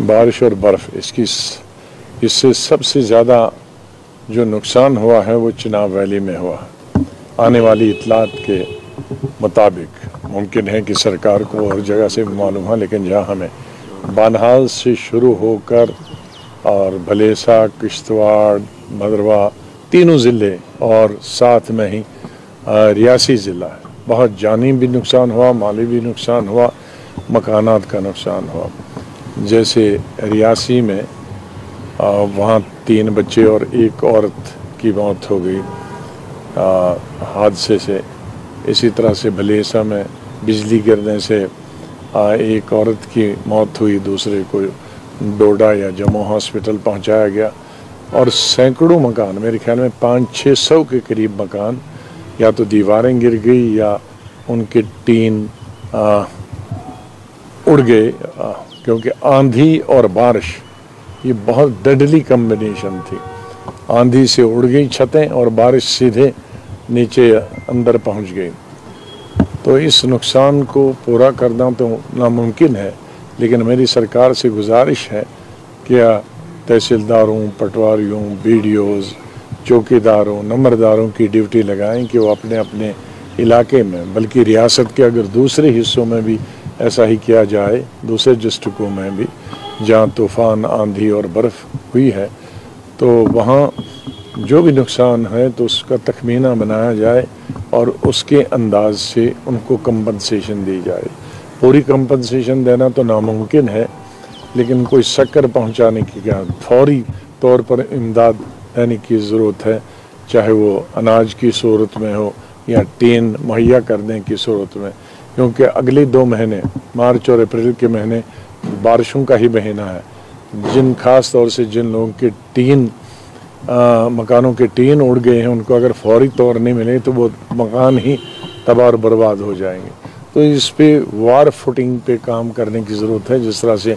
بارش اور برف اس سے سب سے زیادہ جو نقصان ہوا ہے وہ چناب ویلی میں ہوا ہے۔ آنے والی اطلاعات کے مطابق ممکن ہے کہ سرکار کو اور جگہ سے بھی معلوم ہے، لیکن جہاں ہمیں بانہال سے شروع ہو کر اور بھلیسا، کشتواڑ، بھدرواہ تینوں ضلع اور ساتھ میں ہی ریاسی ضلع ہے، بہت جانی بھی نقصان ہوا، مالی بھی نقصان ہوا، مکانات کا نقصان ہوا۔ جیسے ریاسی میں وہاں 3 بچے اور 1 عورت کی موت ہو گئی حادثے سے۔ اسی طرح سے بھلیسا میں بجلی گرنے سے 1 عورت کی موت ہوئی، دوسرے کو ڈوڈا یا جموں ہاسپٹل پہنچایا گیا، اور سینکڑوں مکان، میرے خیال میں 500-600 کے قریب مکان یا تو دیواریں گر گئی یا ان کے ٹین اڑ گئے، کیونکہ آندھی اور بارش یہ بہت ڈیڈلی کمبینیشن تھی۔ آندھی سے اڑ گئی چھتیں اور بارش سیدھے نیچے اندر پہنچ گئی۔ تو اس نقصان کو پورا کرنا تو ناممکن ہے، لیکن میری سرکار سے گزارش ہے کہ تحصیلداروں، پٹواریوں، BDOs، چوکیداروں، نمبرداروں کی ڈیوٹی لگائیں کہ وہ اپنے اپنے علاقے میں، بلکہ ریاست کے اگر دوسرے حصوں میں بھی ایسا ہی کیا جائے، دوسرے ڈسٹرکوں میں بھی جہاں طوفان، آندھی اور برف ہوئی ہے، تو وہاں جو بھی نقصان ہے تو اس کا تخمینہ بنایا جائے اور اس کے انداز سے ان کو کمپنسیشن دی جائے۔ پوری کمپنسیشن دینا تو ناممکن ہے، لیکن کوئی شکر پہنچانے کی کیا فوری طور پر امداد دینے کی ضرورت ہے، چاہے وہ اناج کی صورت میں ہو یا ٹین مہیا کرنے کی صورت میں، کیونکہ اگلے 2 مہینے مارچ اور اپریل کے مہینے بارشوں کا ہی مہینہ ہے۔ خاص طور سے جن لوگوں کے مکانوں کے ٹین اڑ گئے ہیں، ان کو اگر فوری طور نہیں ملے تو وہ مکان ہی تباہ اور برباد ہو جائیں گے۔ تو اس پہ وار فوٹنگ پہ کام کرنے کی ضرورت ہے، جس طرح سے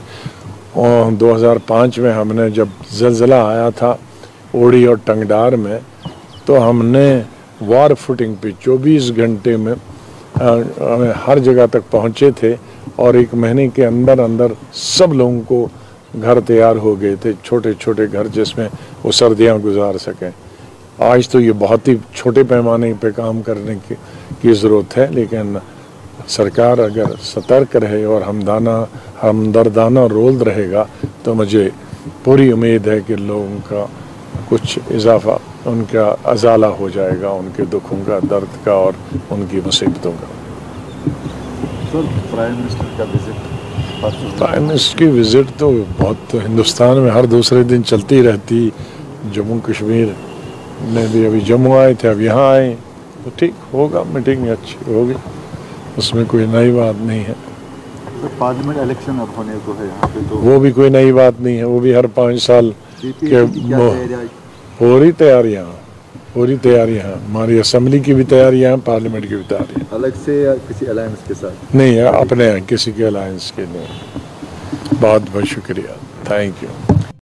2005 میں ہم نے جب زلزلہ آیا تھا اوڑی اور ٹنگڈار میں، تو ہم نے وار فوٹنگ پہ 24 گھنٹے میں ہر جگہ تک پہنچے تھے، اور 1 مہینے کے اندر سب لوگوں کو گھر تیار ہو گئے تھے، چھوٹے چھوٹے گھر جس میں وہ سردیاں گزار سکیں۔ آج تو یہ بہت ہی چھوٹے پیمانے پہ کام کرنے کی ضرورت ہے، لیکن سرکار اگر سترک رہے اور ہمدردانہ رول رہے گا تو مجھے پوری امید ہے کہ لوگوں کا کچھ اضافہ، ان کا ازالہ ہو جائے گا، ان کے دکھوں کا، درد کا اور ان کی مصیبتوں کا۔ پرائم منسٹر کا وزٹ، پرائم منسٹر کی وزٹ تو بہت ہندوستان میں ہر دوسرے دن چلتی رہتی۔ جموں کشمیر میں بھی ابھی جموں آئے تھے، اب یہاں آئے، تو ٹھیک ہوگا، میٹنگ اچھی ہوگی، اس میں کوئی نئی بات نہیں ہے۔ پارلیمنٹ الیکشن اب ہونے کو ہے یہاں پہ، تو وہ بھی کوئی نئی بات نہیں ہے، وہ بھی ہر 5 سال کے پوری تیاریاں ہماری اسمبلی کی بھی تیاریاں ہیں، پارلیمنٹ کی بھی تیاریاں۔ الگ سے یا کسی الائنس کے ساتھ؟ نہیں، اپنے کسی کے الائنس کے نہیں۔ بہت بہت شکریہ، تھینک یو۔